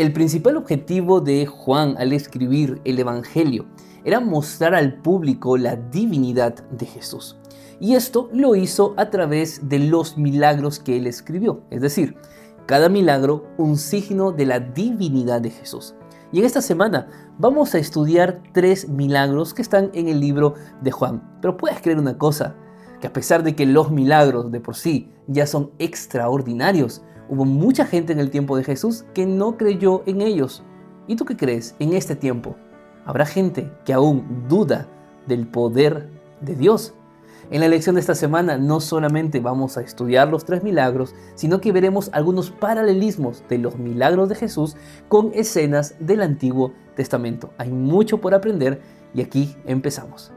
El principal objetivo de Juan al escribir el Evangelio era mostrar al público la divinidad de Jesús. Y esto lo hizo a través de los milagros que él escribió, es decir, cada milagro un signo de la divinidad de Jesús. Y en esta semana vamos a estudiar 3 milagros que están en el libro de Juan. Pero puedes creer una cosa, que a pesar de que los milagros de por sí ya son extraordinarios, hubo mucha gente en el tiempo de Jesús que no creyó en ellos. ¿Y tú qué crees en este tiempo? ¿Habrá gente que aún duda del poder de Dios? En la lección de esta semana no solamente vamos a estudiar los 3 milagros, sino que veremos algunos paralelismos de los milagros de Jesús con escenas del Antiguo Testamento. Hay mucho por aprender y aquí empezamos.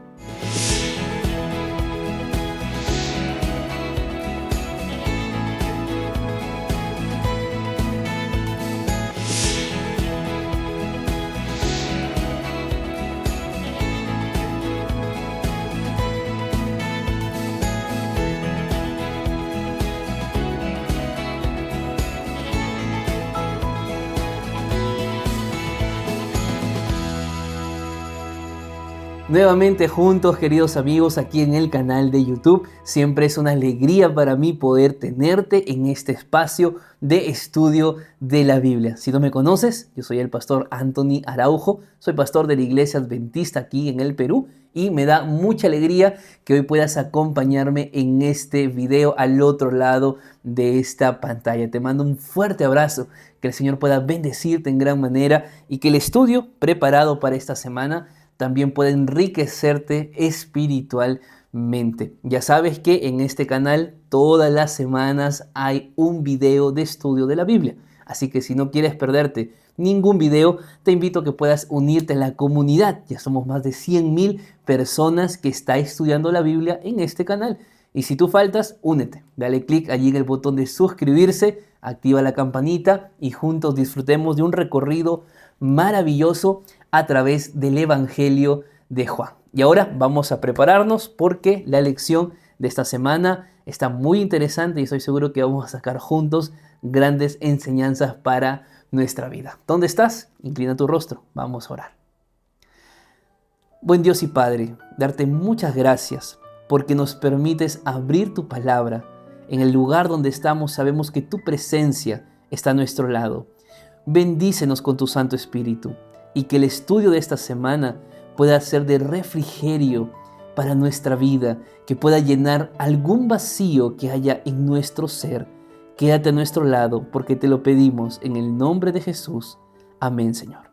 Nuevamente juntos, queridos amigos, aquí en el canal de YouTube. Siempre es una alegría para mí poder tenerte en este espacio de estudio de la Biblia. Si no me conoces, yo soy el pastor Anthony Araujo, soy pastor de la Iglesia Adventista aquí en el Perú y me da mucha alegría que hoy puedas acompañarme en este video al otro lado de esta pantalla. Te mando un fuerte abrazo, que el Señor pueda bendecirte en gran manera y que el estudio preparado para esta semana también puede enriquecerte espiritualmente. Ya sabes que en este canal todas las semanas hay un video de estudio de la Biblia. Así que si no quieres perderte ningún video, te invito a que puedas unirte a la comunidad. Ya somos más de 100,000 personas que están estudiando la Biblia en este canal. Y si tú faltas, únete. Dale clic allí en el botón de suscribirse, activa la campanita y juntos disfrutemos de un recorrido maravilloso a través del Evangelio de Juan. Y ahora vamos a prepararnos porque la lección de esta semana está muy interesante y estoy seguro que vamos a sacar juntos grandes enseñanzas para nuestra vida. ¿Dónde estás? Inclina tu rostro. Vamos a orar. Buen Dios y Padre, darte muchas gracias porque nos permites abrir tu palabra. En el lugar donde estamos sabemos que tu presencia está a nuestro lado. Bendícenos con tu Santo Espíritu y que el estudio de esta semana pueda ser de refrigerio para nuestra vida, que pueda llenar algún vacío que haya en nuestro ser. Quédate a nuestro lado porque te lo pedimos en el nombre de Jesús. Amén, Señor.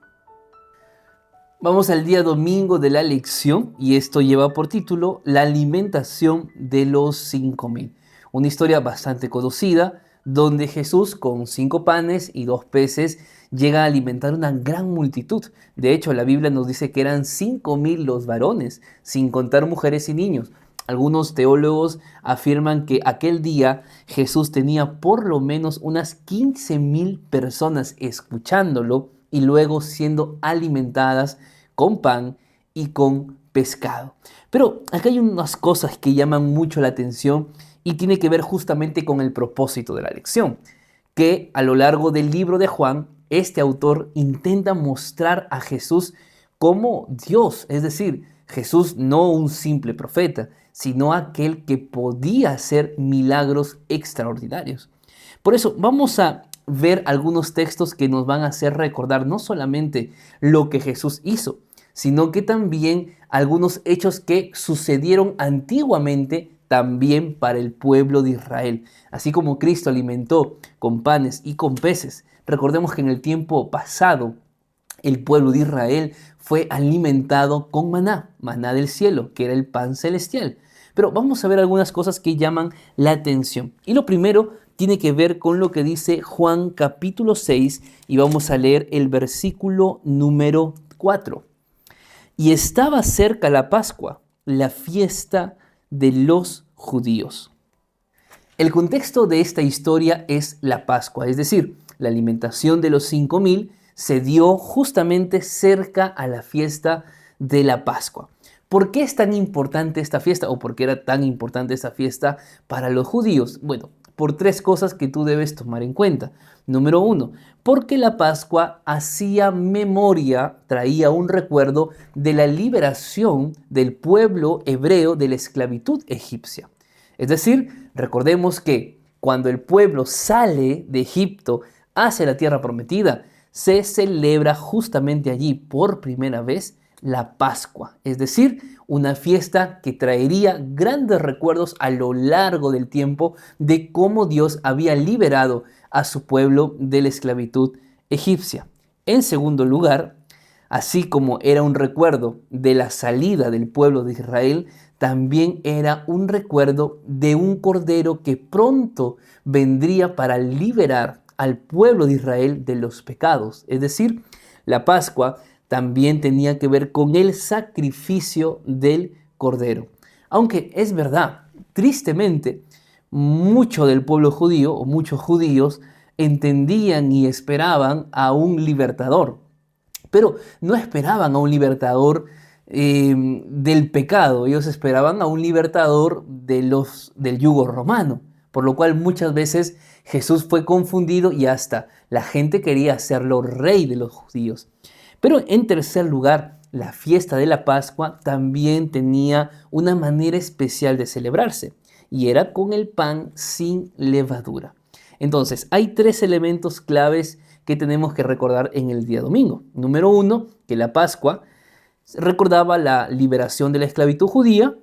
Vamos al día domingo de la lección y esto lleva por título La alimentación de los 5,000. Una historia bastante conocida donde Jesús con 5 panes y 2 peces llega a alimentar una gran multitud. De hecho, la Biblia nos dice que eran 5,000 los varones, sin contar mujeres y niños. Algunos teólogos afirman que aquel día Jesús tenía por lo menos unas 15,000 personas escuchándolo y luego siendo alimentadas con pan y con pescado. Pero acá hay unas cosas que llaman mucho la atención y tiene que ver justamente con el propósito de la lección, que a lo largo del libro de Juan, este autor intenta mostrar a Jesús como Dios, es decir, Jesús no un simple profeta, sino aquel que podía hacer milagros extraordinarios. Por eso vamos a ver algunos textos que nos van a hacer recordar no solamente lo que Jesús hizo, sino que también algunos hechos que sucedieron antiguamente también para el pueblo de Israel. Así como Cristo alimentó con panes y con peces, recordemos que en el tiempo pasado el pueblo de Israel fue alimentado con maná del cielo, que era el pan celestial. Pero vamos a ver algunas cosas que llaman la atención. Y lo primero tiene que ver con lo que dice Juan capítulo 6 y vamos a leer el versículo número 4. Y estaba cerca la Pascua, la fiesta de los judíos. El contexto de esta historia es la Pascua, es decir, la alimentación de los 5,000 se dio justamente cerca a la fiesta de la Pascua. ¿Por qué es tan importante esta fiesta o por qué era tan importante esta fiesta para los judíos? Bueno, por tres cosas que tú debes tomar en cuenta. Número uno, porque la Pascua hacía memoria, traía un recuerdo de la liberación del pueblo hebreo de la esclavitud egipcia. Es decir, recordemos que cuando el pueblo sale de Egipto hacia la tierra prometida, se celebra justamente allí por primera vez la Pascua, es decir, una fiesta que traería grandes recuerdos a lo largo del tiempo de cómo Dios había liberado a su pueblo de la esclavitud egipcia. En segundo lugar, así como era un recuerdo de la salida del pueblo de Israel, también era un recuerdo de un cordero que pronto vendría para liberar al pueblo de Israel de los pecados. Es decir, la Pascua también tenía que ver con el sacrificio del cordero. Aunque es verdad, tristemente, mucho del pueblo judío o muchos judíos entendían y esperaban a un libertador, pero no esperaban a un libertador del pecado, ellos esperaban a un libertador del yugo romano, por lo cual muchas veces Jesús fue confundido y hasta la gente quería hacerlo rey de los judíos. Pero en tercer lugar, la fiesta de la Pascua también tenía una manera especial de celebrarse y era con el pan sin levadura. Entonces, hay tres elementos claves que tenemos que recordar en el día domingo. Número uno, que la Pascua recordaba la liberación de la esclavitud judía,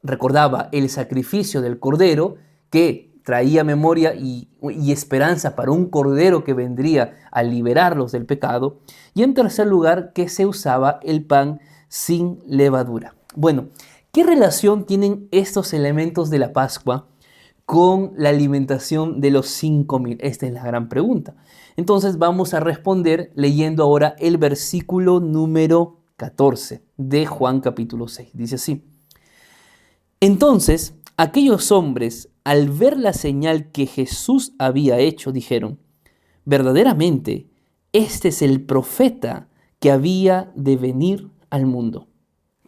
recordaba el sacrificio del cordero que traía memoria y esperanza para un cordero que vendría a liberarlos del pecado. Y en tercer lugar, que se usaba el pan sin levadura. Bueno, ¿qué relación tienen estos elementos de la Pascua con la alimentación de los 5,000? Esta es la gran pregunta. Entonces vamos a responder leyendo ahora el versículo número 14 de Juan capítulo 6. Dice así: entonces aquellos hombres, al ver la señal que Jesús había hecho, dijeron: verdaderamente, este es el profeta que había de venir al mundo.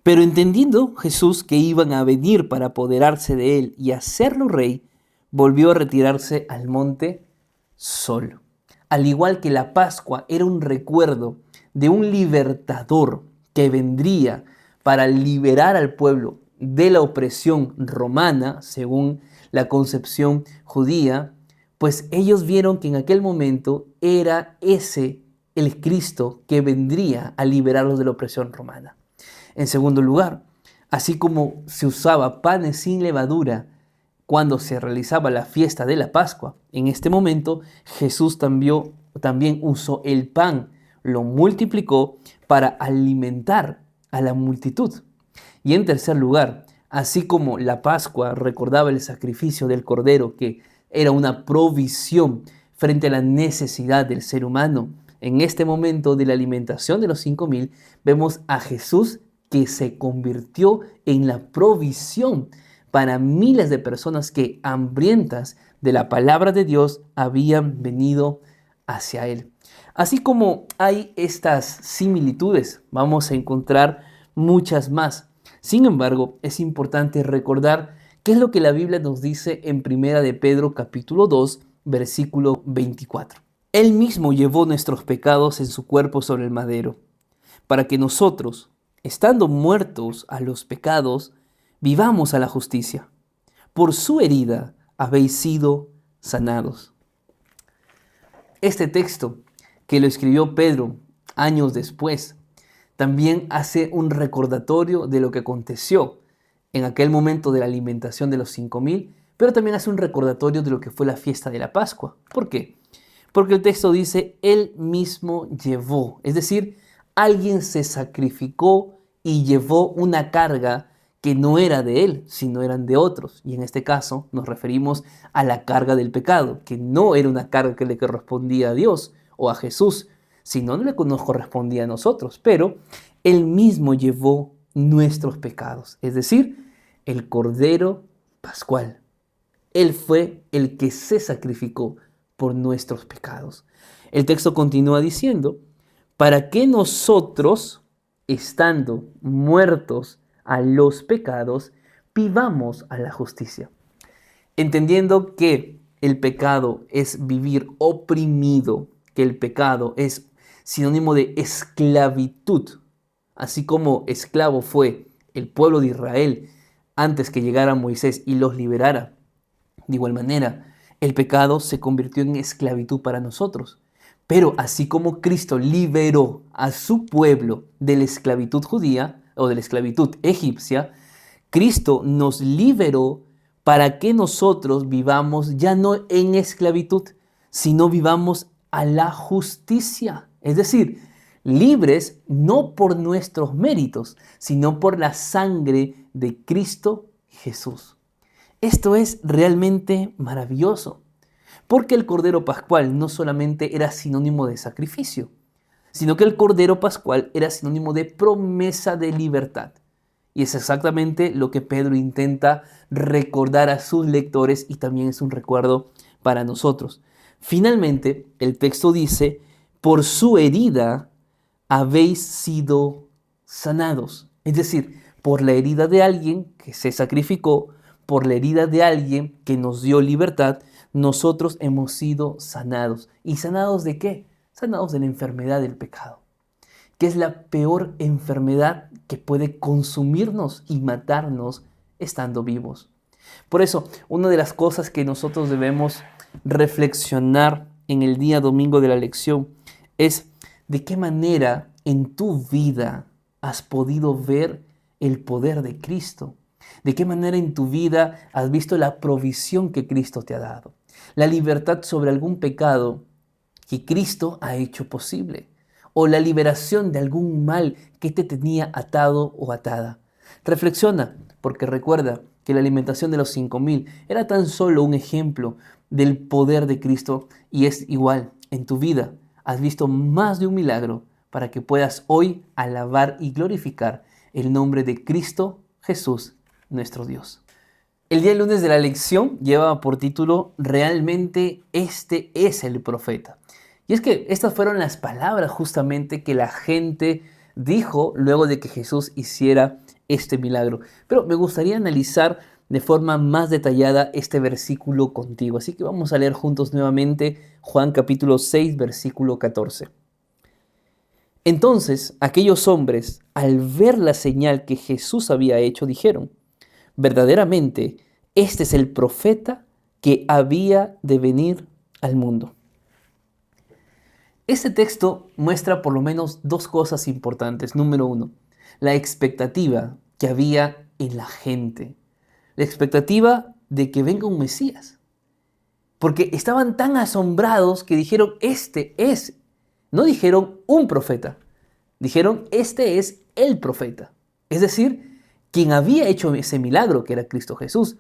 Pero entendiendo Jesús que iban a venir para apoderarse de él y hacerlo rey, volvió a retirarse al monte solo. Al igual que la Pascua era un recuerdo de un libertador que vendría para liberar al pueblo de la opresión romana, según la concepción judía, pues ellos vieron que en aquel momento era ese el Cristo que vendría a liberarlos de la opresión romana. En segundo lugar, así como se usaba panes sin levadura cuando se realizaba la fiesta de la Pascua, en este momento Jesús también usó el pan, lo multiplicó para alimentar a la multitud. Y en tercer lugar, así como la Pascua recordaba el sacrificio del Cordero, que era una provisión frente a la necesidad del ser humano, en este momento de la alimentación de los 5,000, vemos a Jesús que se convirtió en la provisión para miles de personas que, hambrientas de la palabra de Dios, habían venido hacia Él. Así como hay estas similitudes, vamos a encontrar muchas más. Sin embargo, es importante recordar qué es lo que la Biblia nos dice en 1 de Pedro capítulo 2, versículo 24. Él mismo llevó nuestros pecados en su cuerpo sobre el madero, para que nosotros, estando muertos a los pecados, vivamos a la justicia. Por su herida habéis sido sanados. Este texto, que lo escribió Pedro años después, también hace un recordatorio de lo que aconteció en aquel momento de la alimentación de los 5,000, pero también hace un recordatorio de lo que fue la fiesta de la Pascua. ¿Por qué? Porque el texto dice, Él mismo llevó, es decir, alguien se sacrificó y llevó una carga que no era de Él, sino eran de otros. Y en este caso nos referimos a la carga del pecado, que no era una carga que le correspondía a Dios o a Jesús, sino no le nos correspondía a nosotros, pero Él mismo llevó nuestros pecados, es decir, el Cordero Pascual. Él fue el que se sacrificó por nuestros pecados. El texto continúa diciendo, para que nosotros, estando muertos a los pecados, vivamos a la justicia. Entendiendo que el pecado es vivir oprimido, que el pecado es sinónimo de esclavitud, así como esclavo fue el pueblo de Israel antes que llegara Moisés y los liberara. De igual manera, el pecado se convirtió en esclavitud para nosotros. Pero así como Cristo liberó a su pueblo de la esclavitud judía o de la esclavitud egipcia, Cristo nos liberó para que nosotros vivamos ya no en esclavitud, sino vivamos a la justicia. Es decir, libres no por nuestros méritos, sino por la sangre de Cristo Jesús. Esto es realmente maravilloso, porque el Cordero Pascual no solamente era sinónimo de sacrificio, sino que el Cordero Pascual era sinónimo de promesa de libertad. Y es exactamente lo que Pedro intenta recordar a sus lectores y también es un recuerdo para nosotros. Finalmente, el texto dice, por su herida habéis sido sanados. Es decir, por la herida de alguien que se sacrificó, por la herida de alguien que nos dio libertad, nosotros hemos sido sanados. ¿Y sanados de qué? Sanados de la enfermedad del pecado, que es la peor enfermedad que puede consumirnos y matarnos estando vivos. Por eso, una de las cosas que nosotros debemos reflexionar en el día domingo de la lección es de qué manera en tu vida has podido ver el poder de Cristo. De qué manera en tu vida has visto la provisión que Cristo te ha dado. La libertad sobre algún pecado que Cristo ha hecho posible. O la liberación de algún mal que te tenía atado o atada. Reflexiona, porque recuerda que la alimentación de los 5,000 era tan solo un ejemplo del poder de Cristo y es igual en tu vida. Has visto más de un milagro para que puedas hoy alabar y glorificar el nombre de Cristo Jesús, nuestro Dios. El día lunes de la lección lleva por título Realmente este es el profeta. Y es que estas fueron las palabras justamente que la gente dijo luego de que Jesús hiciera este milagro. Pero me gustaría analizar de forma más detallada este versículo contigo. Así que vamos a leer juntos nuevamente Juan capítulo 6, versículo 14. Entonces aquellos hombres, al ver la señal que Jesús había hecho, dijeron, verdaderamente, este es el profeta que había de venir al mundo. Este texto muestra por lo menos dos cosas importantes. Número uno, la expectativa que había en la gente. La expectativa de que venga un Mesías. Porque estaban tan asombrados que dijeron, este es. No dijeron un profeta. Dijeron, este es el profeta. Es decir, quien había hecho ese milagro, que era Cristo Jesús,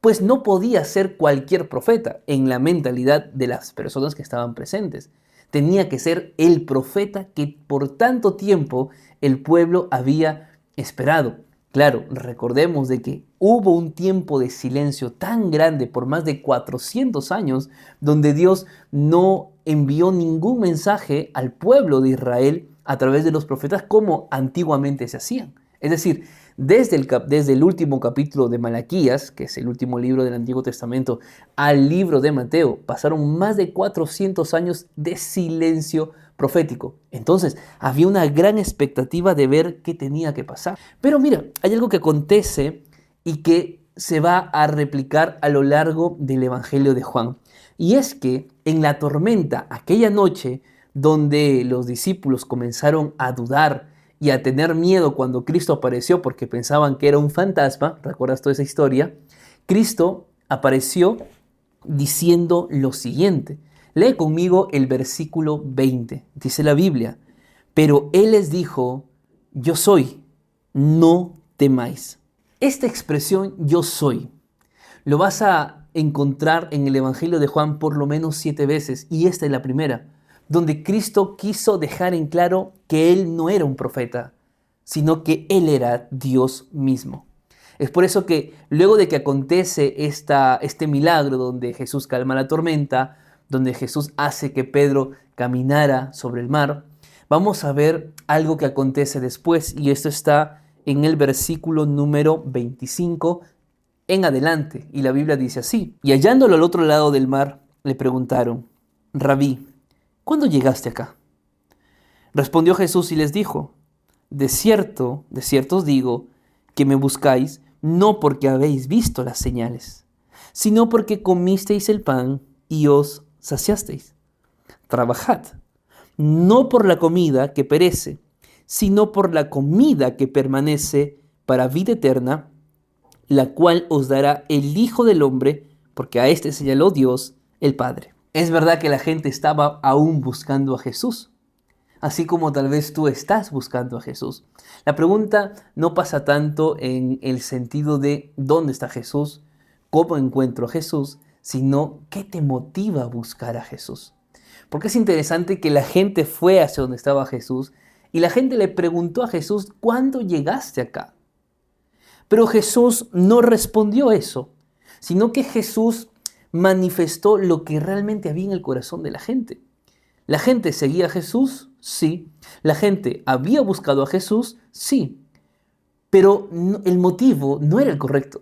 pues no podía ser cualquier profeta en la mentalidad de las personas que estaban presentes. Tenía que ser el profeta que por tanto tiempo el pueblo había esperado. Claro, recordemos de que hubo un tiempo de silencio tan grande por más de 400 años donde Dios no envió ningún mensaje al pueblo de Israel a través de los profetas como antiguamente se hacían. Es decir, desde el último capítulo de Malaquías, que es el último libro del Antiguo Testamento, al libro de Mateo, pasaron más de 400 años de silencio profético. Entonces, había una gran expectativa de ver qué tenía que pasar. Pero mira, hay algo que acontece y que se va a replicar a lo largo del Evangelio de Juan. Y es que en la tormenta, aquella noche, donde los discípulos comenzaron a dudar y a tener miedo cuando Cristo apareció porque pensaban que era un fantasma, ¿recuerdas toda esa historia? Cristo apareció diciendo lo siguiente. Lee conmigo el versículo 20. Dice la Biblia, pero Él les dijo, yo soy, no temáis. Esta expresión yo soy lo vas a encontrar en el Evangelio de Juan por lo menos 7 veces y esta es la primera, donde Cristo quiso dejar en claro que Él no era un profeta, sino que Él era Dios mismo. Es por eso que luego de que acontece este milagro donde Jesús calma la tormenta, donde Jesús hace que Pedro caminara sobre el mar, vamos a ver algo que acontece después y esto está en el versículo número 25 en adelante. Y la Biblia dice así: y hallándolo al otro lado del mar, le preguntaron: Rabí, ¿cuándo llegaste acá? Respondió Jesús y les dijo: de cierto os digo, que me buscáis no porque habéis visto las señales, sino porque comisteis el pan y os saciasteis. Trabajad, no por la comida que perece, sino por la comida que permanece para vida eterna, la cual os dará el Hijo del Hombre, porque a este señaló Dios, el Padre. Es verdad que la gente estaba aún buscando a Jesús, así como tal vez tú estás buscando a Jesús. La pregunta no pasa tanto en el sentido de dónde está Jesús, cómo encuentro a Jesús, sino qué te motiva a buscar a Jesús. Porque es interesante que la gente fue hacia donde estaba Jesús y la gente le preguntó a Jesús: ¿cuándo llegaste acá? Pero Jesús no respondió eso, sino que Jesús manifestó lo que realmente había en el corazón de la gente. ¿La gente seguía a Jesús? Sí. ¿La gente había buscado a Jesús? Sí. Pero el motivo no era el correcto.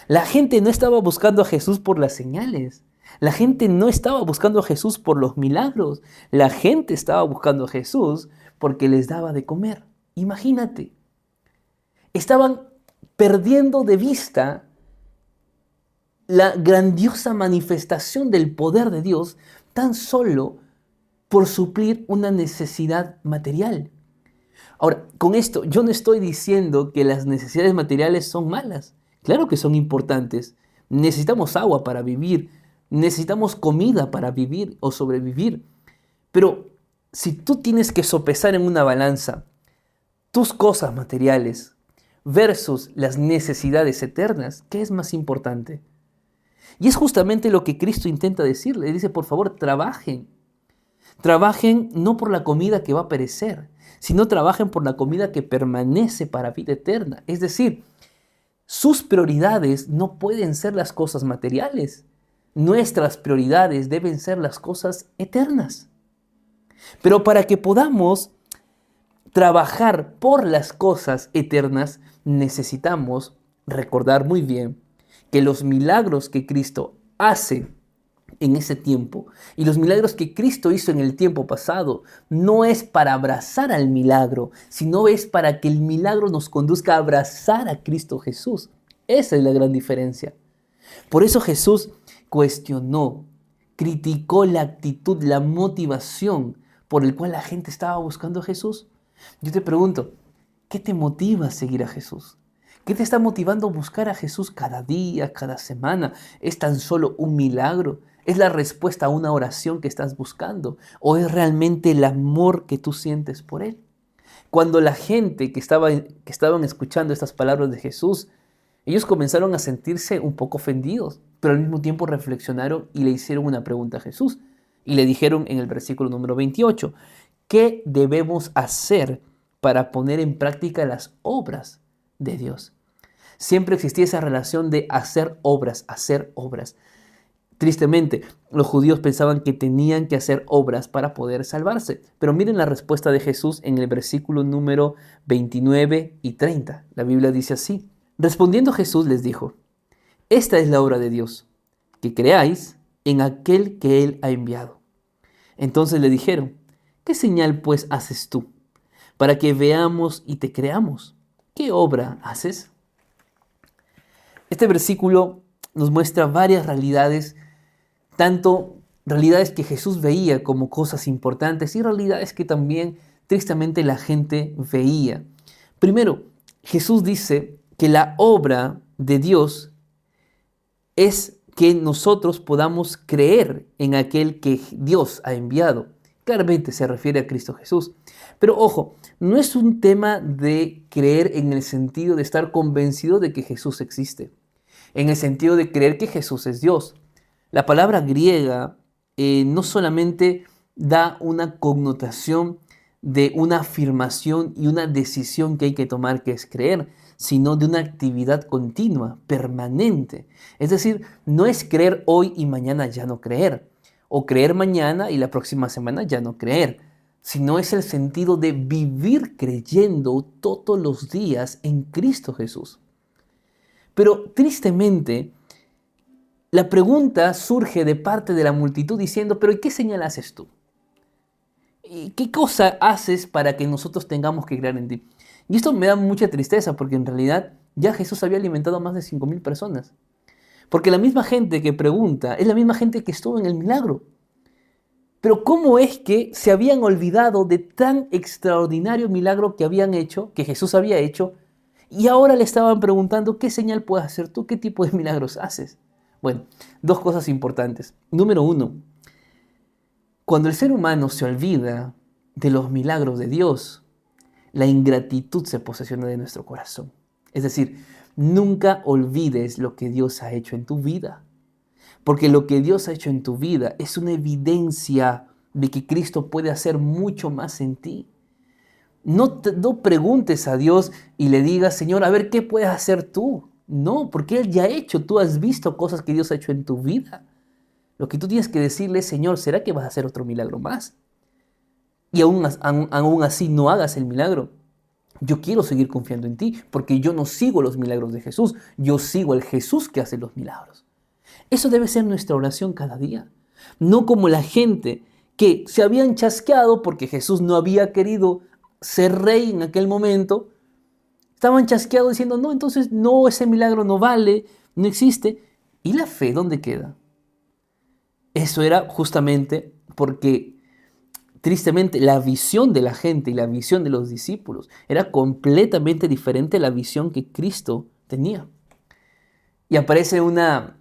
La gente no estaba buscando a Jesús por las señales. La gente no estaba buscando a Jesús por los milagros. La gente estaba buscando a Jesús porque les daba de comer. Imagínate. Estaban perdiendo de vista la grandiosa manifestación del poder de Dios tan solo por suplir una necesidad material. Ahora, con esto yo no estoy diciendo que las necesidades materiales son malas. Claro que son importantes. Necesitamos agua para vivir, necesitamos comida para vivir o sobrevivir. Pero si tú tienes que sopesar en una balanza tus cosas materiales versus las necesidades eternas, ¿qué es más importante? Y es justamente lo que Cristo intenta decirle. Dice: por favor, trabajen. Trabajen no por la comida que va a perecer, sino trabajen por la comida que permanece para vida eterna. Es decir, sus prioridades no pueden ser las cosas materiales. Nuestras prioridades deben ser las cosas eternas. Pero para que podamos trabajar por las cosas eternas, necesitamos recordar muy bien que los milagros que Cristo hace en ese tiempo y los milagros que Cristo hizo en el tiempo pasado no es para abrazar al milagro, sino es para que el milagro nos conduzca a abrazar a Cristo Jesús. Esa es la gran diferencia. Por eso Jesús cuestionó, criticó la actitud, la motivación por el cual la gente estaba buscando a Jesús. Yo te pregunto, ¿qué te motiva a seguir a Jesús? ¿Qué te está motivando a buscar a Jesús cada día, cada semana? ¿Es tan solo un milagro? ¿Es la respuesta a una oración que estás buscando? ¿O es realmente el amor que tú sientes por Él? Cuando la gente que estaban escuchando estas palabras de Jesús, ellos comenzaron a sentirse un poco ofendidos, pero al mismo tiempo reflexionaron y le hicieron una pregunta a Jesús. Y le dijeron en el versículo número 28, ¿qué debemos hacer para poner en práctica las obras de Dios? Siempre existía esa relación de hacer obras, hacer obras. Tristemente, los judíos pensaban que tenían que hacer obras para poder salvarse. Pero miren la respuesta de Jesús en el versículo número 29 y 30. La Biblia dice así: respondiendo Jesús les dijo: esta es la obra de Dios, que creáis en aquel que Él ha enviado. Entonces le dijeron: ¿qué señal pues haces tú para que veamos y te creamos? ¿Qué obra haces? Este versículo nos muestra varias realidades, tanto realidades que Jesús veía como cosas importantes y realidades que también tristemente la gente veía. Primero, Jesús dice que la obra de Dios es que nosotros podamos creer en aquel que Dios ha enviado. Claramente se refiere a Cristo Jesús. Pero ojo, no es un tema de creer en el sentido de estar convencido de que Jesús existe, en el sentido de creer que Jesús es Dios. La palabra griega no solamente da una connotación de una afirmación y una decisión que hay que tomar, que es creer, sino de una actividad continua, permanente. Es decir, no es creer hoy y mañana ya no creer, o creer mañana y la próxima semana ya no creer, sino es el sentido de vivir creyendo todos los días en Cristo Jesús. Pero tristemente, la pregunta surge de parte de la multitud diciendo, pero ¿y qué señal haces tú? ¿Y qué cosa haces para que nosotros tengamos que creer en ti? Y esto me da mucha tristeza porque en realidad ya Jesús había alimentado a más de 5.000 personas. Porque la misma gente que pregunta es la misma gente que estuvo en el milagro. Pero ¿cómo es que se habían olvidado de tan extraordinario milagro que habían hecho, que Jesús había hecho, y ahora le estaban preguntando qué señal puedes hacer tú, qué tipo de milagros haces? Bueno, dos cosas importantes. Número uno, cuando el ser humano se olvida de los milagros de Dios, la ingratitud se posesiona de nuestro corazón. Es decir, nunca olvides lo que Dios ha hecho en tu vida. Porque lo que Dios ha hecho en tu vida es una evidencia de que Cristo puede hacer mucho más en ti. No preguntes a Dios y le digas, Señor, a ver, ¿qué puedes hacer tú? No, porque Él ya ha hecho, tú has visto cosas que Dios ha hecho en tu vida. Lo que tú tienes que decirle es, Señor, ¿será que vas a hacer otro milagro más? Y aún así no hagas el milagro. Yo quiero seguir confiando en ti, porque yo no sigo los milagros de Jesús, yo sigo al Jesús que hace los milagros. Eso debe ser nuestra oración cada día. No como la gente que se habían chasqueado porque Jesús no había querido ser rey en aquel momento. Estaban chasqueados diciendo, no, entonces no, ese milagro no vale, no existe. ¿Y la fe dónde queda? Eso era justamente porque, tristemente, la visión de la gente y la visión de los discípulos era completamente diferente a la visión que Cristo tenía. Y aparece una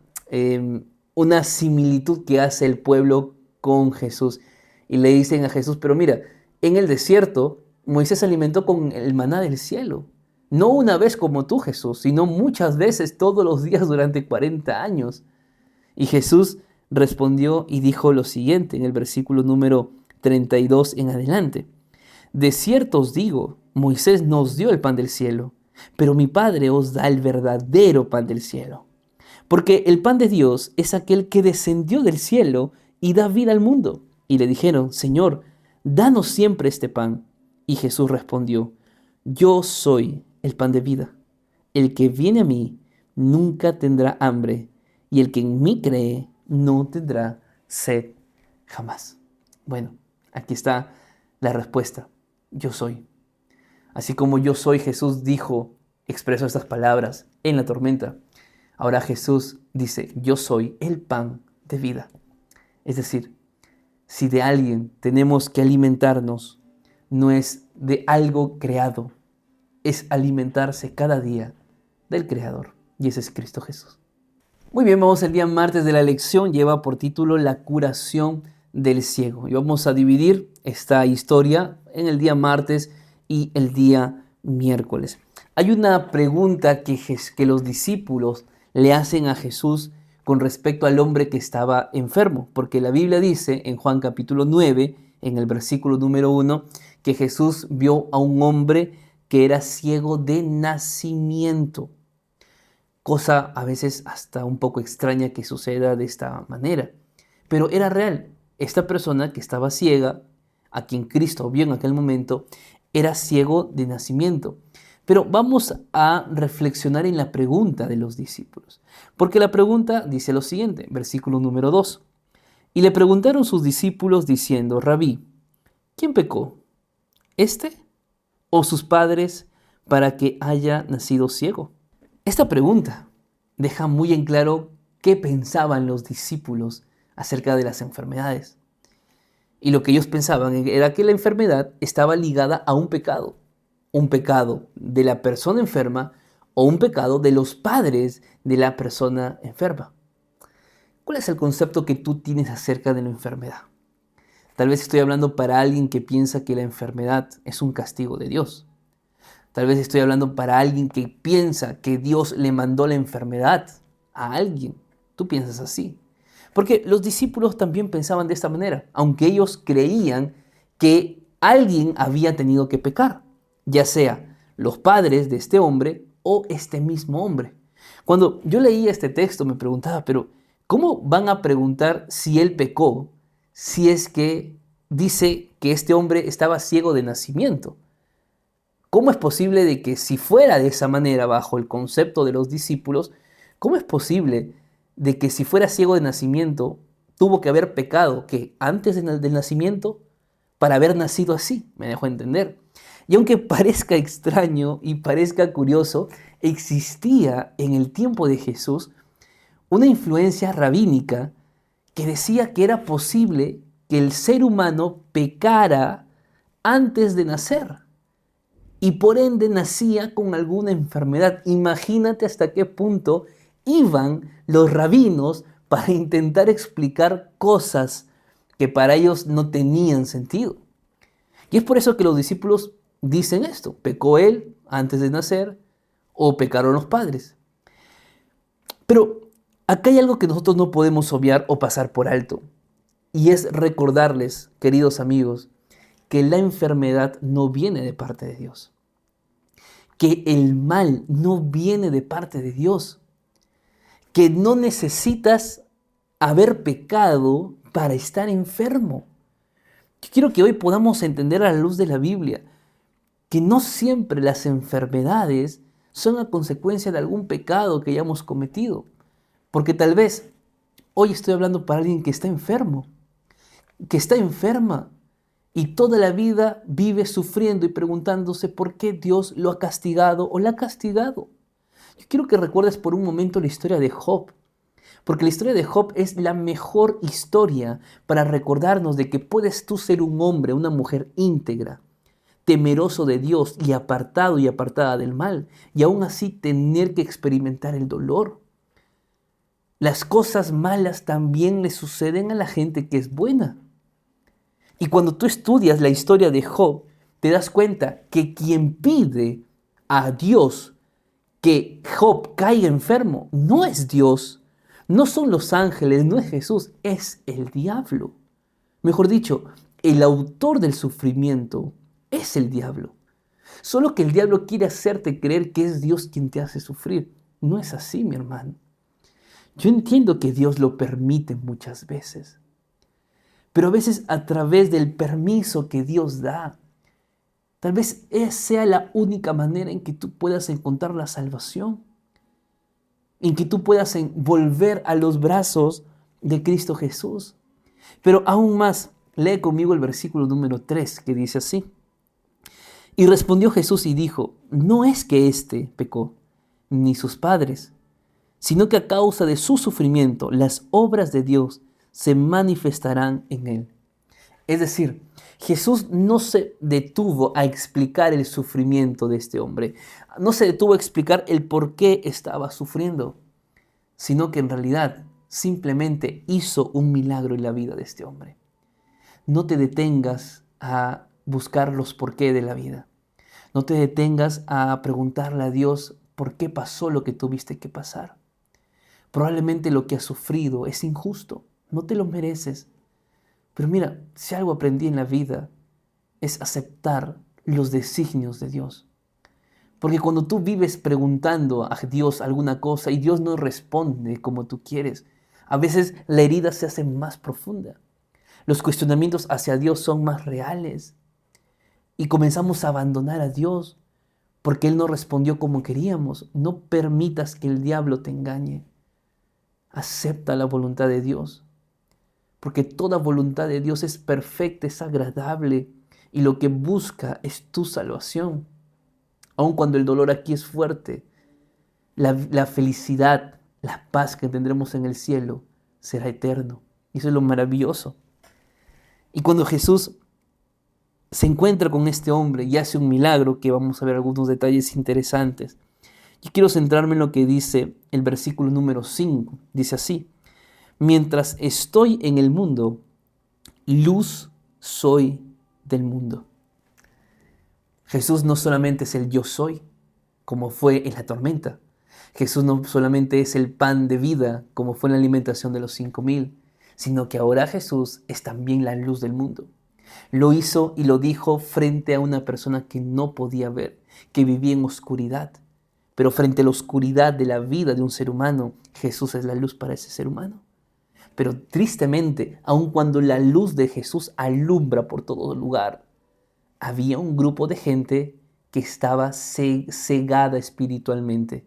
similitud que hace el pueblo con Jesús. Y le dicen a Jesús, pero mira, en el desierto Moisés se alimentó con el maná del cielo. No una vez como tú, Jesús, sino muchas veces todos los días durante 40 años. Y Jesús respondió y dijo lo siguiente en el versículo número 32 en adelante. De cierto os digo, Moisés nos dio el pan del cielo, pero mi Padre os da el verdadero pan del cielo. Porque el pan de Dios es aquel que descendió del cielo y da vida al mundo. Y le dijeron, Señor, danos siempre este pan. Y Jesús respondió, yo soy el pan de vida. El que viene a mí nunca tendrá hambre, y el que en mí cree no tendrá sed jamás. Bueno, aquí está la respuesta. Yo soy. Así como yo soy, Jesús dijo, expresó estas palabras en la tormenta. Ahora Jesús dice, yo soy el pan de vida. Es decir, si de alguien tenemos que alimentarnos, no es de algo creado, es alimentarse cada día del Creador. Y ese es Cristo Jesús. Muy bien, vamos al día martes de la lección. Lleva por título La curación del ciego. Y vamos a dividir esta historia en el día martes y el día miércoles. Hay una pregunta que los discípulos le hacen a Jesús con respecto al hombre que estaba enfermo, porque la Biblia dice en Juan capítulo 9, en el versículo número 1, que Jesús vio a un hombre que era ciego de nacimiento. Cosa a veces hasta un poco extraña que suceda de esta manera, pero era real. Esta persona que estaba ciega, a quien Cristo vio en aquel momento, era ciego de nacimiento. Pero vamos a reflexionar en la pregunta de los discípulos, porque la pregunta dice lo siguiente, versículo número 2. Y le preguntaron sus discípulos diciendo, Rabí, ¿quién pecó? ¿Este o sus padres para que haya nacido ciego? Esta pregunta deja muy en claro qué pensaban los discípulos acerca de las enfermedades. Y lo que ellos pensaban era que la enfermedad estaba ligada a un pecado de la persona enferma o un pecado de los padres de la persona enferma. ¿Cuál es el concepto que tú tienes acerca de la enfermedad? Tal vez estoy hablando para alguien que piensa que la enfermedad es un castigo de Dios. Tal vez estoy hablando para alguien que piensa que Dios le mandó la enfermedad a alguien. Tú piensas así. Porque los discípulos también pensaban de esta manera, aunque ellos creían que alguien había tenido que pecar, ya sea los padres de este hombre o este mismo hombre. Cuando yo leía este texto me preguntaba, pero ¿cómo van a preguntar si él pecó si es que dice que este hombre estaba ciego de nacimiento? ¿Cómo es posible de que si fuera de esa manera bajo el concepto de los discípulos, cómo es posible de que si fuera ciego de nacimiento tuvo que haber pecado que antes del nacimiento para haber nacido así? Me dejó entender. Y aunque parezca extraño y parezca curioso, existía en el tiempo de Jesús una influencia rabínica que decía que era posible que el ser humano pecara antes de nacer y por ende nacía con alguna enfermedad. Imagínate hasta qué punto iban los rabinos para intentar explicar cosas que para ellos no tenían sentido. Y es por eso que los discípulos dicen esto: pecó él antes de nacer o pecaron los padres. Pero acá hay algo que nosotros no podemos obviar o pasar por alto, y es recordarles, queridos amigos, que la enfermedad no viene de parte de Dios, que el mal no viene de parte de Dios, que no necesitas haber pecado para estar enfermo. Yo quiero que hoy podamos entender a la luz de la Biblia que no siempre las enfermedades son a consecuencia de algún pecado que hayamos cometido. Porque tal vez hoy estoy hablando para alguien que está enfermo, que está enferma y toda la vida vive sufriendo y preguntándose por qué Dios lo ha castigado o la ha castigado. Yo quiero que recuerdes por un momento la historia de Job, porque la historia de Job es la mejor historia para recordarnos de que puedes tú ser un hombre, una mujer íntegra, temeroso de Dios y apartado y apartada del mal, y aún así tener que experimentar el dolor. Las cosas malas también le suceden a la gente que es buena. Y cuando tú estudias la historia de Job, te das cuenta que quien pide a Dios que Job caiga enfermo no es Dios, no son los ángeles, no es Jesús, es el diablo. Mejor dicho, el autor del sufrimiento es el diablo. Solo que el diablo quiere hacerte creer que es Dios quien te hace sufrir. No es así, mi hermano. Yo entiendo que Dios lo permite muchas veces, pero a veces a través del permiso que Dios da, tal vez esa sea la única manera en que tú puedas encontrar la salvación, en que tú puedas volver a los brazos de Cristo Jesús. Pero aún más, lee conmigo el versículo número 3 que dice así: y respondió Jesús y dijo, no es que éste pecó, ni sus padres, sino que a causa de su sufrimiento las obras de Dios se manifestarán en él. Es decir, Jesús no se detuvo a explicar el sufrimiento de este hombre, no se detuvo a explicar el por qué estaba sufriendo, sino que en realidad simplemente hizo un milagro en la vida de este hombre. No te detengas a buscar los por qué de la vida. No te detengas a preguntarle a Dios por qué pasó lo que tuviste que pasar. Probablemente lo que has sufrido es injusto, no te lo mereces. Pero mira, si algo aprendí en la vida es aceptar los designios de Dios. Porque cuando tú vives preguntando a Dios alguna cosa y Dios no responde como tú quieres, a veces la herida se hace más profunda. Los cuestionamientos hacia Dios son más reales. Y comenzamos a abandonar a Dios porque Él no respondió como queríamos. No permitas que el diablo te engañe. Acepta la voluntad de Dios, porque toda voluntad de Dios es perfecta, es agradable, y lo que busca es tu salvación. Aun cuando el dolor aquí es fuerte, la felicidad, la paz que tendremos en el cielo será eterno. Y eso es lo maravilloso. Y cuando Jesús se encuentra con este hombre y hace un milagro, que vamos a ver algunos detalles interesantes, yo quiero centrarme en lo que dice el versículo número 5. Dice así: mientras estoy en el mundo, luz soy del mundo. Jesús no solamente es el yo soy, como fue en la tormenta. Jesús no solamente es el pan de vida, como fue en la alimentación de los 5,000, sino que ahora Jesús es también la luz del mundo. Lo hizo y lo dijo frente a una persona que no podía ver, que vivía en oscuridad. Pero frente a la oscuridad de la vida de un ser humano, Jesús es la luz para ese ser humano. Pero tristemente, aun cuando la luz de Jesús alumbra por todo lugar, había un grupo de gente que estaba cegada espiritualmente.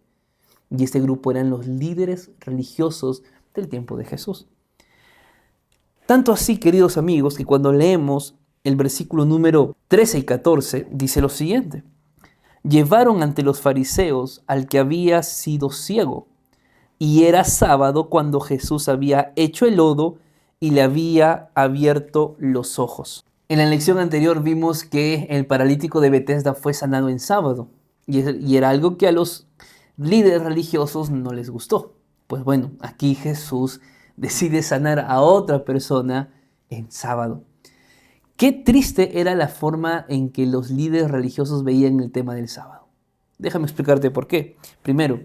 Y este grupo eran los líderes religiosos del tiempo de Jesús. Tanto así, queridos amigos, que cuando leemos el versículo número 13 y 14, dice lo siguiente: llevaron ante los fariseos al que había sido ciego, y era sábado cuando Jesús había hecho el lodo y le había abierto los ojos. En la lección anterior vimos que el paralítico de Betesda fue sanado en sábado, y era algo que a los líderes religiosos no les gustó. Pues bueno, aquí Jesús decide sanar a otra persona en sábado. Qué triste era la forma en que los líderes religiosos veían el tema del sábado. Déjame explicarte por qué. Primero,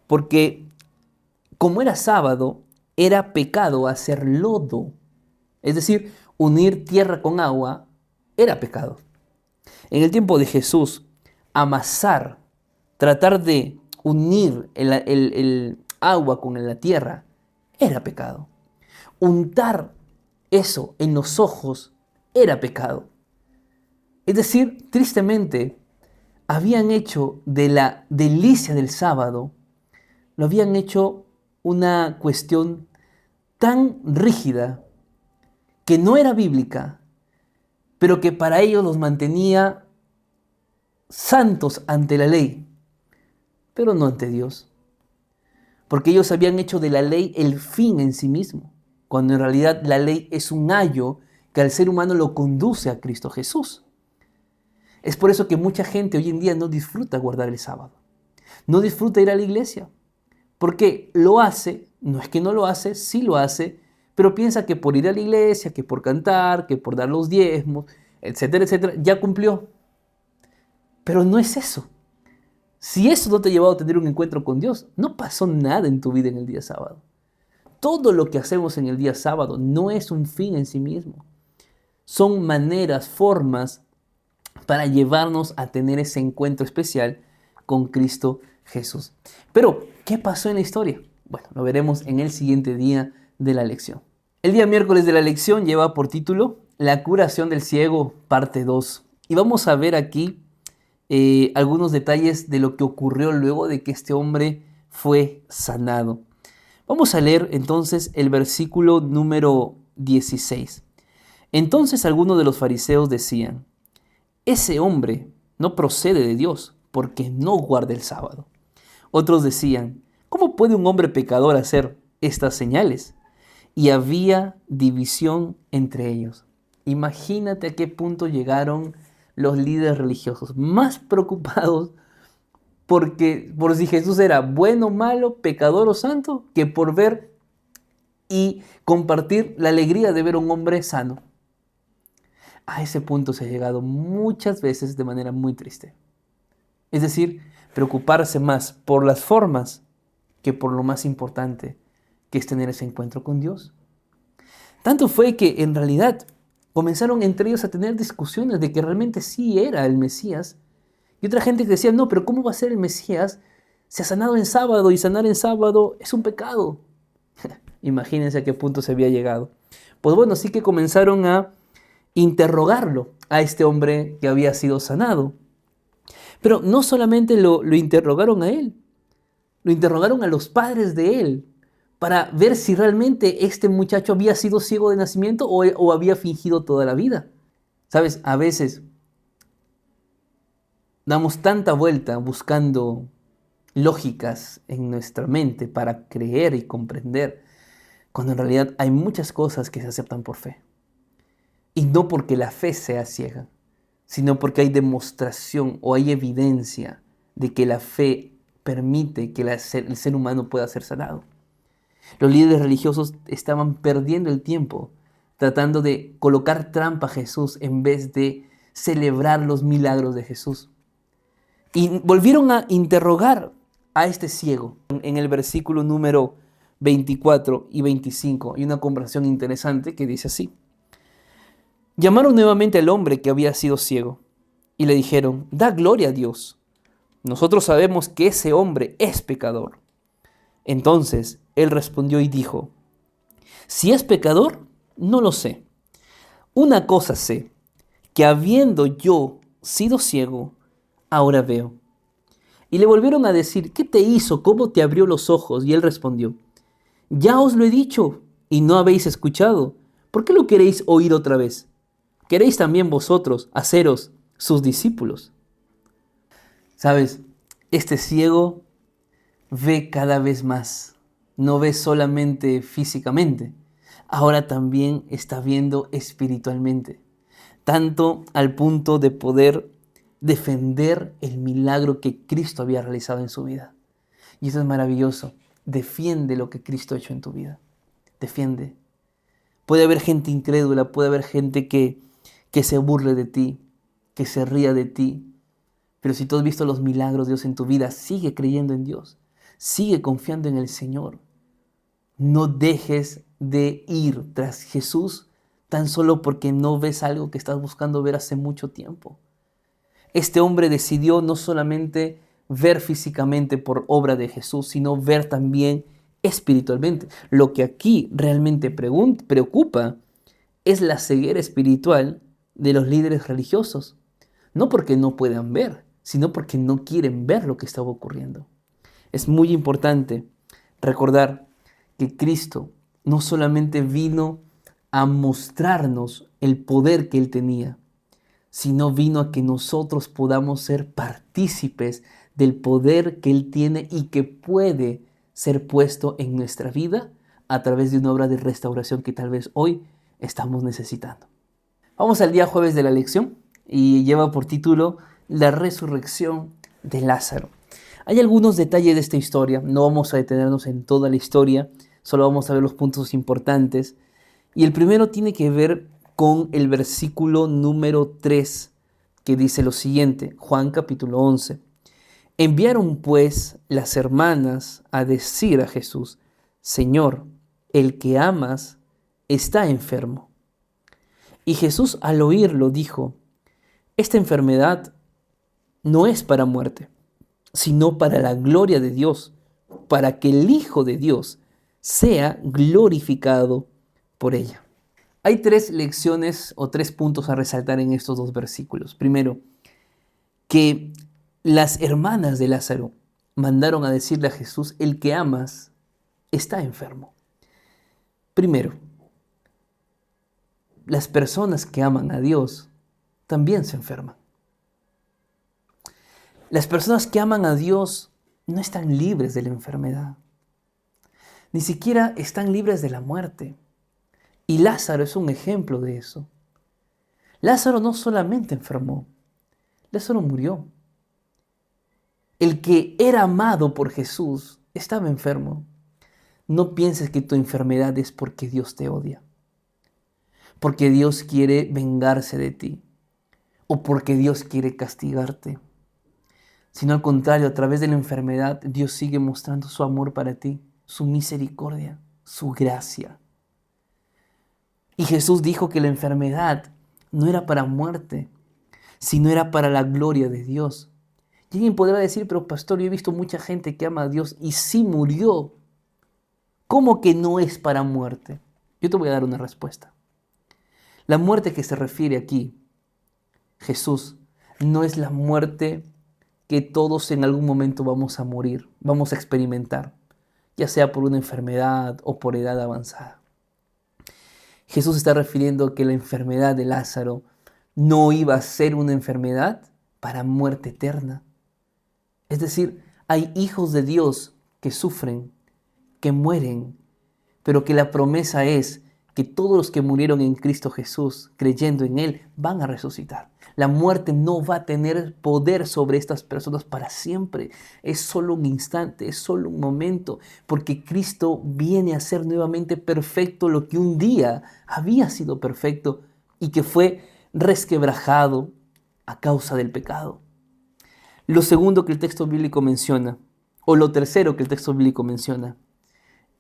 porque como era sábado, era pecado hacer lodo. Es decir, unir tierra con agua era pecado. En el tiempo de Jesús, amasar, tratar de unir el agua con la tierra, era pecado. Untar eso en los ojos era pecado. Es decir, tristemente, habían hecho de la delicia del sábado, lo habían hecho una cuestión tan rígida que no era bíblica, pero que para ellos los mantenía santos ante la ley, pero no ante Dios. Porque ellos habían hecho de la ley el fin en sí mismo, cuando en realidad la ley es un ayo que al ser humano lo conduce a Cristo Jesús. Es por eso que mucha gente hoy en día no disfruta guardar el sábado, no disfruta ir a la iglesia, porque lo hace, no es que no lo hace, sí lo hace, pero piensa que por ir a la iglesia, que por cantar, que por dar los diezmos, etcétera, etcétera, ya cumplió. Pero no es eso. Si eso no te ha llevado a tener un encuentro con Dios, no pasó nada en tu vida en el día sábado. Todo lo que hacemos en el día sábado no es un fin en sí mismo. Son maneras, formas para llevarnos a tener ese encuentro especial con Cristo Jesús. Pero, ¿qué pasó en la historia? Bueno, lo veremos en el siguiente día de la lección. El día miércoles de la lección lleva por título La curación del ciego, parte 2. Y vamos a ver aquí algunos detalles de lo que ocurrió luego de que este hombre fue sanado. Vamos a leer entonces el versículo número 16. Entonces algunos de los fariseos decían: ese hombre no procede de Dios, porque no guarda el sábado. Otros decían: ¿cómo puede un hombre pecador hacer estas señales? Y había división entre ellos. Imagínate a qué punto llegaron los líderes religiosos, más preocupados por si Jesús era bueno, malo, pecador o santo, que por ver y compartir la alegría de ver a un hombre sano. A ese punto se ha llegado muchas veces de manera muy triste. Es decir, preocuparse más por las formas que por lo más importante, que es tener ese encuentro con Dios. Tanto fue que en realidad comenzaron entre ellos a tener discusiones de que realmente sí era el Mesías. Y otra gente que decía: no, pero ¿cómo va a ser el Mesías? Se ha sanado en sábado y sanar en sábado es un pecado. Imagínense a qué punto se había llegado. Pues bueno, sí que comenzaron a interrogarlo a este hombre que había sido sanado. Pero no solamente lo interrogaron a él, lo interrogaron a los padres de él para ver si realmente este muchacho había sido ciego de nacimiento o había fingido toda la vida. ¿Sabes? A veces damos tanta vuelta buscando lógicas en nuestra mente para creer y comprender, cuando en realidad hay muchas cosas que se aceptan por fe. Y no porque la fe sea ciega, sino porque hay demostración o hay evidencia de que la fe permite que el ser humano pueda ser sanado. Los líderes religiosos estaban perdiendo el tiempo tratando de colocar trampa a Jesús en vez de celebrar los milagros de Jesús. Y volvieron a interrogar a este ciego. En el versículo número 24 y 25 hay una conversación interesante que dice así: llamaron nuevamente al hombre que había sido ciego y le dijeron: da gloria a Dios. Nosotros sabemos que ese hombre es pecador. Entonces él respondió y dijo: si es pecador, no lo sé. Una cosa sé, que habiendo yo sido ciego, ahora veo. Y le volvieron a decir, ¿qué te hizo? ¿Cómo te abrió los ojos? Y él respondió, ya os lo he dicho y no habéis escuchado. ¿Por qué lo queréis oír otra vez? ¿Queréis también vosotros haceros sus discípulos? ¿Sabes? Este ciego ve cada vez más. No ve solamente físicamente. Ahora también está viendo espiritualmente. Tanto al punto de poder defender el milagro que Cristo había realizado en su vida. Y eso es maravilloso. Defiende lo que Cristo ha hecho en tu vida. Defiende. Puede haber gente incrédula, puede haber gente que se burle de ti, que se ría de ti. Pero si tú has visto los milagros de Dios en tu vida, sigue creyendo en Dios. Sigue confiando en el Señor. No dejes de ir tras Jesús tan solo porque no ves algo que estás buscando ver hace mucho tiempo. Este hombre decidió no solamente ver físicamente por obra de Jesús, sino ver también espiritualmente. Lo que aquí realmente preocupa es la ceguera espiritual de los líderes religiosos. No porque no puedan ver, sino porque no quieren ver lo que estaba ocurriendo. Es muy importante recordar que Cristo no solamente vino a mostrarnos el poder que Él tenía, sino vino a que nosotros podamos ser partícipes del poder que Él tiene y que puede ser puesto en nuestra vida a través de una obra de restauración que tal vez hoy estamos necesitando. Vamos al día jueves de la lección y lleva por título La resurrección de Lázaro. Hay algunos detalles de esta historia, no vamos a detenernos en toda la historia, solo vamos a ver los puntos importantes. Y el primero tiene que ver con el versículo número 3, que dice lo siguiente, Juan capítulo 11. Enviaron pues las hermanas a decir a Jesús, Señor, el que amas está enfermo. Y Jesús al oírlo dijo, esta enfermedad no es para muerte, sino para la gloria de Dios, para que el Hijo de Dios sea glorificado por ella. Hay tres lecciones o tres puntos a resaltar en estos dos versículos. Primero, que las hermanas de Lázaro mandaron a decirle a Jesús, el que amas está enfermo. Primero, las personas que aman a Dios también se enferman. Las personas que aman a Dios no están libres de la enfermedad. Ni siquiera están libres de la muerte. Y Lázaro es un ejemplo de eso. Lázaro no solamente enfermó, Lázaro murió. El que era amado por Jesús estaba enfermo. No pienses que tu enfermedad es porque Dios te odia, porque Dios quiere vengarse de ti o porque Dios quiere castigarte. Sino al contrario, a través de la enfermedad, Dios sigue mostrando su amor para ti, su misericordia, su gracia. Y Jesús dijo que la enfermedad no era para muerte, sino era para la gloria de Dios. Y alguien podrá decir, pero pastor, yo he visto mucha gente que ama a Dios y sí murió. ¿Cómo que no es para muerte? Yo te voy a dar una respuesta. La muerte que se refiere aquí, Jesús, no es la muerte que todos en algún momento vamos a morir, vamos a experimentar, ya sea por una enfermedad o por edad avanzada. Jesús está refiriendo a que la enfermedad de Lázaro no iba a ser una enfermedad para muerte eterna. Es decir, hay hijos de Dios que sufren, que mueren, pero que la promesa es que todos los que murieron en Cristo Jesús, creyendo en Él, van a resucitar. La muerte no va a tener poder sobre estas personas para siempre. Es solo un instante, es solo un momento, porque Cristo viene a ser nuevamente perfecto lo que un día había sido perfecto y que fue resquebrajado a causa del pecado. Lo segundo que el texto bíblico menciona, o lo tercero que el texto bíblico menciona,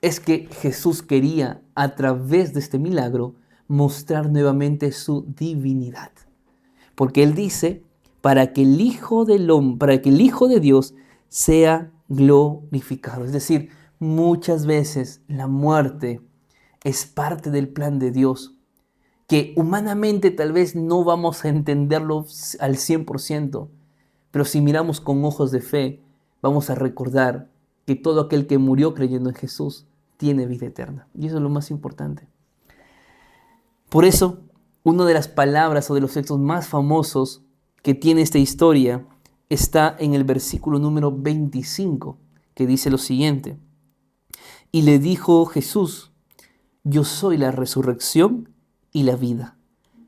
es que Jesús quería, a través de este milagro, mostrar nuevamente su divinidad. Porque Él dice, para que el Hijo de Dios sea glorificado. Es decir, muchas veces la muerte es parte del plan de Dios, que humanamente tal vez no vamos a entenderlo al 100%, Pero si miramos con ojos de fe, vamos a recordar que todo aquel que murió creyendo en Jesús tiene vida eterna. Y eso es lo más importante. Por eso, una de las palabras o de los textos más famosos que tiene esta historia está en el versículo número 25, que dice lo siguiente. Y le dijo Jesús: yo soy la resurrección y la vida.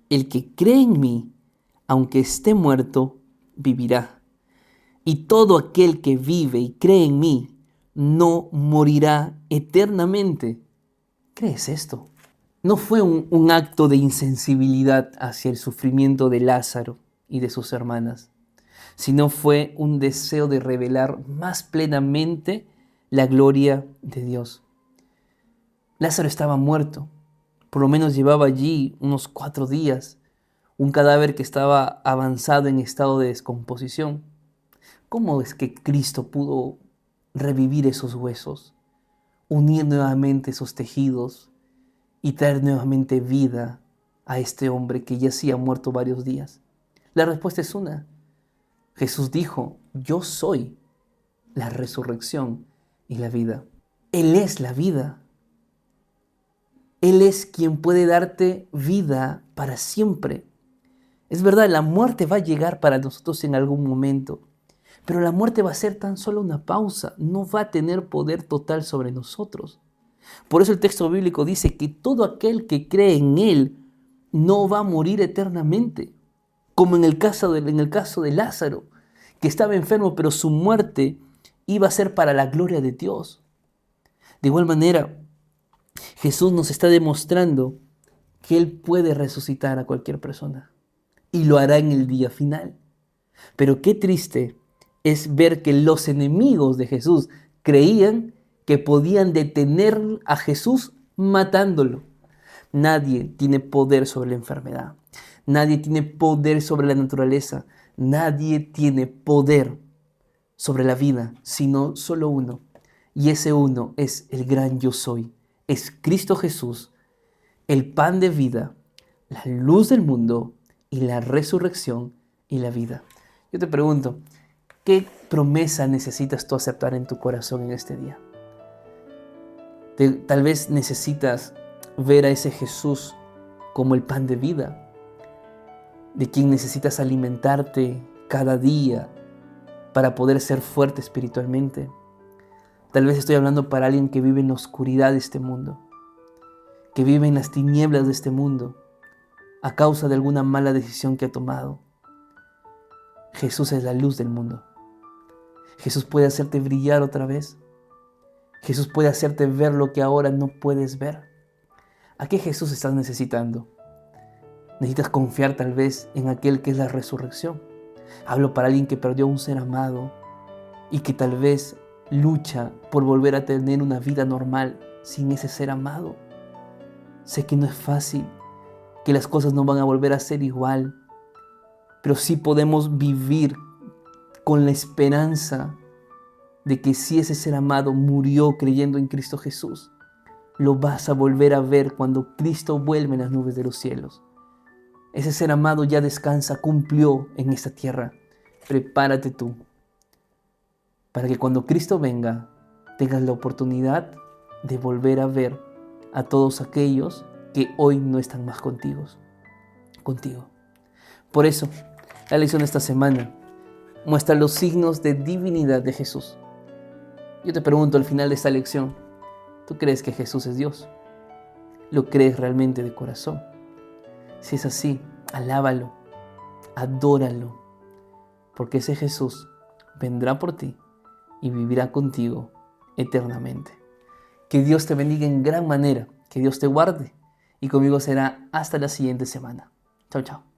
El que cree en mí, aunque esté muerto, vivirá. Y todo aquel que vive y cree en mí, no morirá eternamente. ¿Crees esto? No fue un acto de insensibilidad hacia el sufrimiento de Lázaro y de sus hermanas, sino fue un deseo de revelar más plenamente la gloria de Dios. Lázaro estaba muerto, por lo menos llevaba allí unos 4 días, un cadáver que estaba avanzado en estado de descomposición. ¿Cómo es que Cristo pudo revivir esos huesos, unir nuevamente esos tejidos y traer nuevamente vida a este hombre que ya sí ha muerto varios días? La respuesta es una. Jesús dijo: yo soy la resurrección y la vida. Él es la vida. Él es quien puede darte vida para siempre. Es verdad, la muerte va a llegar para nosotros en algún momento, pero la muerte va a ser tan solo una pausa, no va a tener poder total sobre nosotros. Por eso el texto bíblico dice que todo aquel que cree en Él no va a morir eternamente, como en el caso de Lázaro, que estaba enfermo, pero su muerte iba a ser para la gloria de Dios. De igual manera, Jesús nos está demostrando que Él puede resucitar a cualquier persona y lo hará en el día final. Pero qué triste es ver que los enemigos de Jesús creían que podían detener a Jesús matándolo. Nadie tiene poder sobre la enfermedad. Nadie tiene poder sobre la naturaleza. Nadie tiene poder sobre la vida, sino solo uno. Y ese uno es el gran yo soy. Es Cristo Jesús, el pan de vida, la luz del mundo y la resurrección y la vida. Yo te pregunto, ¿qué promesa necesitas tú aceptar en tu corazón en este día? Tal vez necesitas ver a ese Jesús como el pan de vida, de quien necesitas alimentarte cada día para poder ser fuerte espiritualmente. Tal vez estoy hablando para alguien que vive en la oscuridad de este mundo, que vive en las tinieblas de este mundo a causa de alguna mala decisión que ha tomado. Jesús es la luz del mundo. Jesús puede hacerte brillar otra vez. Jesús puede hacerte ver lo que ahora no puedes ver. ¿A qué Jesús estás necesitando? Necesitas confiar tal vez en aquel que es la resurrección. Hablo para alguien que perdió a un ser amado y que tal vez lucha por volver a tener una vida normal sin ese ser amado. Sé que no es fácil, que las cosas no van a volver a ser igual, pero sí podemos vivir con la esperanza de que si ese ser amado murió creyendo en Cristo Jesús, lo vas a volver a ver cuando Cristo vuelve en las nubes de los cielos. Ese ser amado ya descansa, cumplió en esta tierra. Prepárate tú para que cuando Cristo venga tengas la oportunidad de volver a ver a todos aquellos que hoy no están más contigo. Por eso, la lección de esta semana muestra los signos de divinidad de Jesús. Yo te pregunto al final de esta lección, ¿tú crees que Jesús es Dios? ¿Lo crees realmente de corazón? Si es así, alábalo, adóralo, porque ese Jesús vendrá por ti y vivirá contigo eternamente. Que Dios te bendiga en gran manera, que Dios te guarde y conmigo será hasta la siguiente semana. Chao, chao.